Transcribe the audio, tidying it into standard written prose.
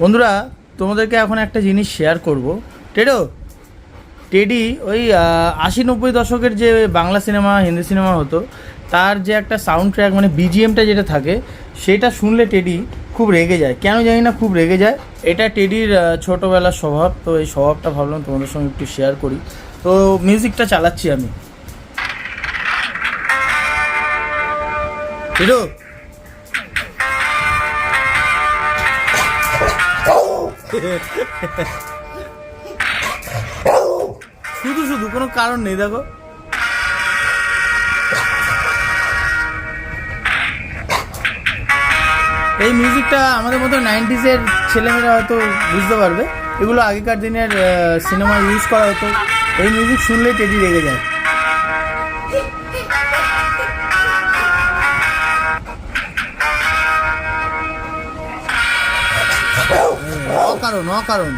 বন্ধুরা তোমাদেরকে এখন একটা জিনিস শেয়ার করব। টেডি ওই 80-90 দশকের যে বাংলা সিনেমা হিন্দি সিনেমা হতো, তার যে একটা সাউন্ড ট্র্যাক মানে বিজিএমটা যেটা থাকে, সেটা শুনলে টেডি খুব রেগে যায়। কেন জানি না, খুব রেগে যায়। এটা টেডির ছোটোবেলার স্বভাব। তো এই স্বভাবটা ভাবলাম তোমাদের সঙ্গে একটু শেয়ার করি। তো মিউজিকটা চালাচ্ছি আমি। টেডো, শুধু শুধু কোনো কারণ নেই, দেখো। এই মিউজিকটা আমাদের মতো 90s-এর ছেলেমেয়েরা হয়তো বুঝতে পারবে। এগুলো আগেকার দিনের সিনেমা ইউজ করা হতো। এই মিউজিক শুনলেই টেডি রেগে যায়। অকারণ অকারণ